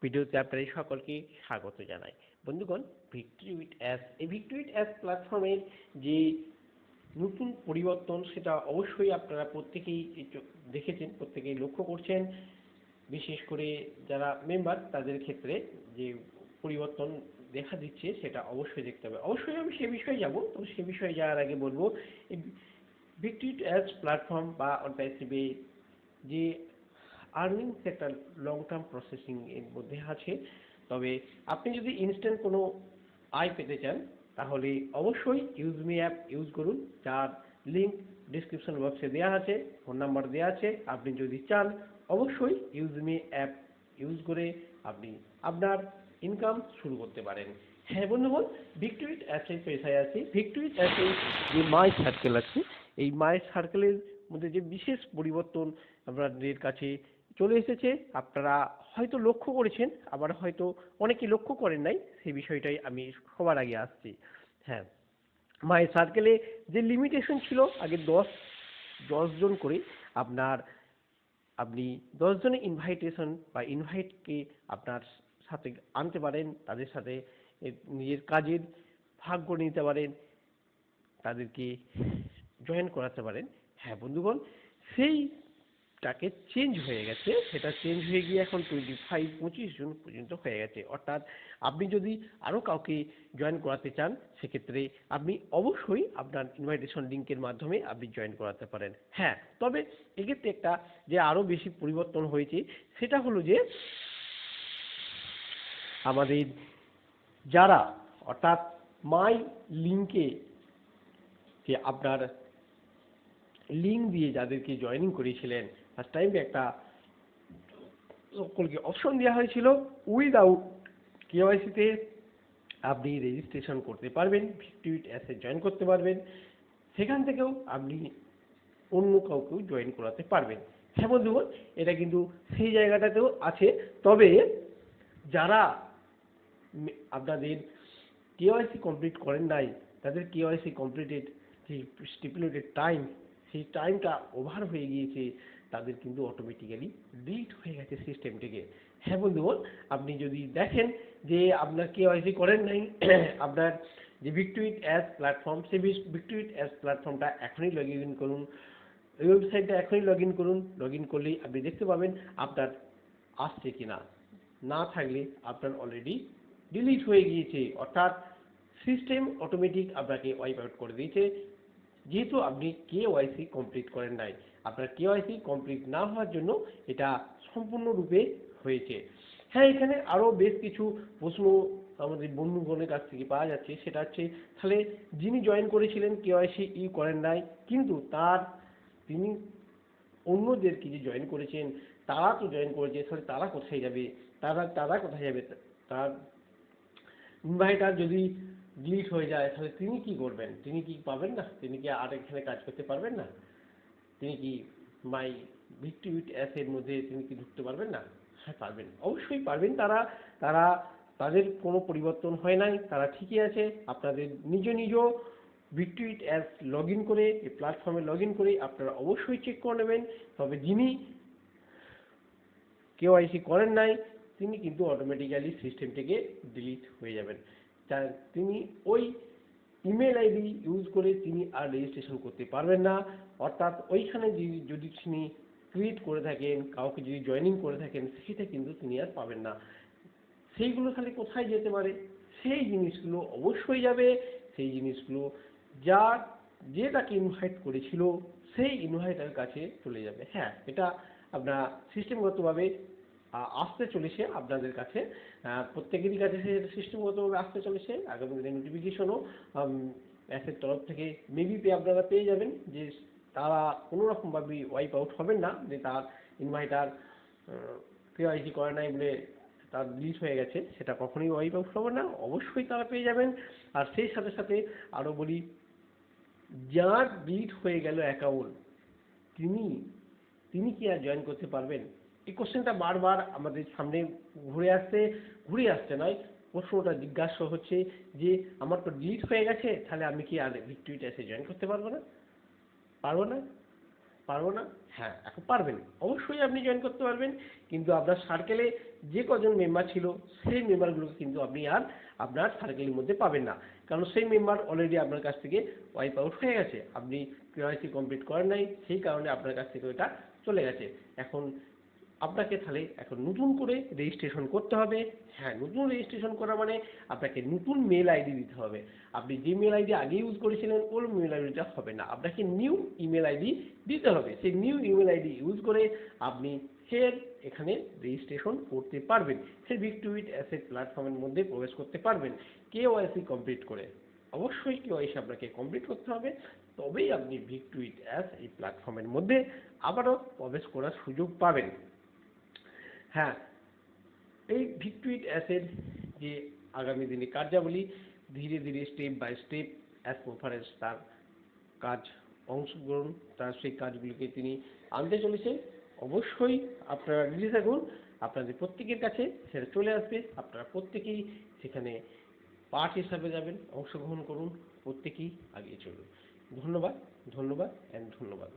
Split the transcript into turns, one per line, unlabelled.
ভিডিওতে আপনাদের সকলকে স্বাগত জানাই। বন্ধুগণ, ভিক্টরি উইথ অ্যাস এই ভিক্টরি উইথ অ্যাস প্ল্যাটফর্মের যে নতুন পরিবর্তন সেটা অবশ্যই আপনারা প্রত্যেকেই দেখেছেন, প্রত্যেকেই লক্ষ্য করছেন। বিশেষ করে যারা মেম্বার তাদের ক্ষেত্রে যে পরিবর্তন দেখা দিচ্ছে সেটা অবশ্যই দেখতে হবে। অবশ্যই আমি সে বিষয়ে যাব, তো সে বিষয়ে যাওয়ার আগে বলবো এই ভিক্টরি উইথ অ্যাস প্ল্যাটফর্ম বা অল্টারনেটিভে যে আর্নিংস একটা লং টার্ম প্রসেসিং এর মধ্যে আছে। তবে আপনি যদি ইনস্ট্যান্ট কোনো আয় পেতে চান তাহলে অবশ্যই ইউজমি অ্যাপ ইউজ করুন, যার লিঙ্ক ডিসক্রিপশন বক্সে দেওয়া আছে, ফোন নাম্বার দেওয়া আছে। আপনি যদি চান অবশ্যই ইউজমি অ্যাপ ইউজ করে আপনি আপনার ইনকাম শুরু করতে পারেন। হ্যাঁ বন্ধুগণ, ভিক্টরি উইথ অ্যাপসের পেশায় আছি। ভিক্টরি উইথ অ্যাপসের যে মাই সার্কেল আছে, এই মাই সার্কেলের মধ্যে যে বিশেষ পরিবর্তন আপনাদের কাছে চলে এসেছে, আপনারা হয়তো লক্ষ্য করেছেন, আবার হয়তো অনেকে লক্ষ্য করেন নাই, সেই বিষয়টাই আমি সবার আগে আসছি। হ্যাঁ, মাই সার্কেলে যে লিমিটেশন ছিল আগে 10 জন করে আপনি 10 জনের ইনভাইটেশন বা ইনভাইটকে আপনার সাথে আনতে পারেন, তাদের সাথে নিজের কাজের ভাগ করে নিতে পারেন, তাদেরকে জয়েন করাতে পারেন। হ্যাঁ বন্ধুগণ, সেইটাকে চেঞ্জ হয়ে গেছে, সেটা চেঞ্জ হয়ে গিয়ে এখন 25-25 জন পর্যন্ত হয়ে গেছে। অর্থাৎ আপনি যদি আরও কাউকে জয়েন করাতে চান সেক্ষেত্রে আপনি অবশ্যই আপনার ইনভাইটেশন লিঙ্কের মাধ্যমে আপনি জয়েন করাতে পারেন। হ্যাঁ, তবে এক্ষেত্রে একটা যে আরও বেশি পরিবর্তন হয়েছে সেটা হলো যে আমাদের যারা অর্থাৎ মাই লিঙ্কে যে আপনার লিঙ্ক দিয়ে যাদেরকে জয়েনিং করিয়েছিলেন ফার্স্ট টাইমে একটা সকলকে অপশন দেওয়া হয়েছিল উইদাউট কেওয়াইসিতে আপনি রেজিস্ট্রেশন করতে পারবেন, ভিক্টরি উইথ অ্যাসে জয়েন করতে পারবেন, সেখান থেকেও আপনি অন্য কাউকেও জয়েন করাতে পারবেন। হ্যাঁ বন্ধুগণ, এটা কিন্তু সেই জায়গাটাতেও আছে। তবে যারা আপনাদের কেওয়াইসি কমপ্লিট করেন নাই, তাদের কেওয়াইসি কমপ্লিটেড যে স্টিপুলেটেড টাইম, সেই টাইমটা ওভার হয়ে গিয়েছে, তাদের কিন্তু অটোমেটিক্যালি ডিলিট হয়ে গেছে সিস্টেম থেকে। হ্যাঁ বন্ধুগণ, আপনি যদি দেখেন যে আপনার কেওয়াইসি করেন নাই, আপনার যে ভিক্টরি উইথ অ্যাস প্ল্যাটফর্ম, সেই ভিক্টরি উইথ অ্যাস প্ল্যাটফর্মটা এখনই লগ ইন করুন, এই ওয়েবসাইটটা এখনই লগ ইন করুন। লগ ইন করলেই আপনি দেখতে পাবেন আপনার আসছে কিনা, না থাকলে আপনার অলরেডি ডিলিট হয়ে গিয়েছে, অর্থাৎ সিস্টেম অটোমেটিক আপনাকে ওয়াইপ আউট করে দিয়েছে, যেহেতু আপনি কেওয়াইসি কমপ্লিট করেন নাই। আপনার কেওয়াইসি কমপ্লিট না হওয়ার জন্য এটা সম্পূর্ণরূপে হয়েছে। হ্যাঁ, এখানে আরও বেশ কিছু প্রশ্ন আমাদের বন্ধুগণের কাছ থেকে পাওয়া যাচ্ছে, সেটা হচ্ছে তাহলে যিনি জয়েন করেছিলেন কেওয়াইসি করেন নাই, কিন্তু তিনি অন্যদেরকে যে জয়েন করেছেন তারা তো জয়েন করেছে, তাহলে তারা কোথায় যাবে, তারা কোথায় যাবে, তার ইনভাইটার যদি ডিলিট হয়ে যায় তাহলে তিনি কি করবেন, তিনি কি পাবেন না, তিনি কি আর এখানে কাজ করতে পারবেন না, তিনি কি মাই ভিক্টরি উইথ অ্যাস এর মধ্যে তিনি কি ঢুকতে পারবেন না? হ্যাঁ পারবেন, অবশ্যই পারবেন। তারা তারা তাদের কোনো পরিবর্তন হয় নাই, তারা ঠিকই আছে। আপনাদের নিজ ভিক্টরি উইথ অ্যাস লগ ইন করে, এই প্ল্যাটফর্মে লগ ইন করে আপনারা অবশ্যই চেক করে নেবেন। তবে যিনি কেওয়াইসি করেন নাই তিনি কিন্তু অটোমেটিক্যালি সিস্টেম থেকে ডিলিট হয়ে যাবেন। তিনি ওই ইমেল আইডি ইউজ করে তিনি আর রেজিস্ট্রেশন করতে পারবেন না। অর্থাৎ ওইখানে যদি তিনি ক্রিয়েট করে থাকেন, কাউকে যদি জয়েনিং করে থাকেন, সেটা কিন্তু তিনি আর পাবেন না। সেইগুলো তাহলে কোথায় যেতে পারে? সেই জিনিসগুলো অবশ্যই যাবে, সেই জিনিসগুলো যে তাকে ইনভাইট করেছিল সেই ইনভাইটার কাছে চলে যাবে। হ্যাঁ, এটা আপনার সিস্টেমগতভাবে আসতে চলেছে আপনাদের কাছে, প্রত্যেকেরই কাছে সিস্টেমগতভাবে আসতে চলেছে। আগামী দিনে নোটিফিকেশনও অ্যাসের তরফ থেকে মেবি আপনারা পেয়ে যাবেন, যে তারা কোনো রকমভাবে ওয়াইপ আউট হবেন না, যে তার ইনভাইটার কেওয়াইসি করে নাই বলে তার ডিলিট হয়ে গেছে, সেটা কখনোই ওয়াইপ আউট হবে না, অবশ্যই তারা পেয়ে যাবেন। আর সেই সাথে সাথে আরও বলি, যার ডিলিট হয়ে গেল অ্যাকাউন্ট, তিনি তিনি কি আর জয়েন করতে পারবেন? এই কোশ্চেনটা বারবার আমাদের সামনে ঘুরে আসছে নয়, প্রশ্নটা জিজ্ঞাসা হচ্ছে যে আমার তো ডিলিট হয়ে গেছে, তাহলে আমি কি আর ভিক্টরি উইথ অ্যাসে জয়েন করতে পারবো না? পারবো না, হ্যাঁ এখন পারবেন, অবশ্যই আপনি জয়েন করতে পারবেন, কিন্তু আপনার সার্কেলে যে কজন মেম্বার ছিল সেই মেম্বারগুলোকে কিন্তু আপনি আর আপনার সার্কেলের মধ্যে পাবেন না, কারণ সেই মেম্বার অলরেডি আপনার কাছ থেকে ওয়াইপ আউট হয়ে গেছে, আপনি কেওয়াইসি কমপ্লিট করেন নাই, সেই কারণে আপনার কাছ থেকে ওটা চলে গেছে। এখন আপনাকে তাহলে এখন নতুন করে রেজিস্ট্রেশন করতে হবে। হ্যাঁ, নতুন রেজিস্ট্রেশন করা মানে আপনাকে নতুন মেল আইডি দিতে হবে। আপনি যে মেল আইডি আগে ইউজ করেছিলেন ওই মেল আইডিটা হবে না, আপনাকে নিউ ইমেল আইডি দিতে হবে। সেই নিউ ইমেল আইডি ইউজ করে আপনি ফের এখানে রেজিস্ট্রেশন করতে পারবেন, সেই বিগটুইট অ্যাসেট প্ল্যাটফর্মের মধ্যে প্রবেশ করতে পারবেন কেওয়াইসি কমপ্লিট করে। অবশ্যই কেওয়াইসি আপনাকে কমপ্লিট করতে হবে, তবেই আপনি বিগটুইট অ্যাস এই প্ল্যাটফর্মের মধ্যে আবারও প্রবেশ করার সুযোগ পাবেন। হ্যাঁ, এই ভিক্টুইট অ্যাসের যে আগামী দিনে কার্যাবলী, ধীরে ধীরে step by step as conference তার কাজ অংশগ্রহণ, তার সেই কাজগুলিকে তিনি আনতে চলেছেন। অবশ্যই আপনারা রেডি থাকুন, আপনাদের প্রত্যেকের কাছে সেটা চলে আসবে, আপনারা প্রত্যেকেই সেখানে পার্ট হিসাবে যাবেন, অংশগ্রহণ করুন, প্রত্যেকেই এগিয়ে চলুন। ধন্যবাদ, ধন্যবাদ অ্যান্ড ধন্যবাদ।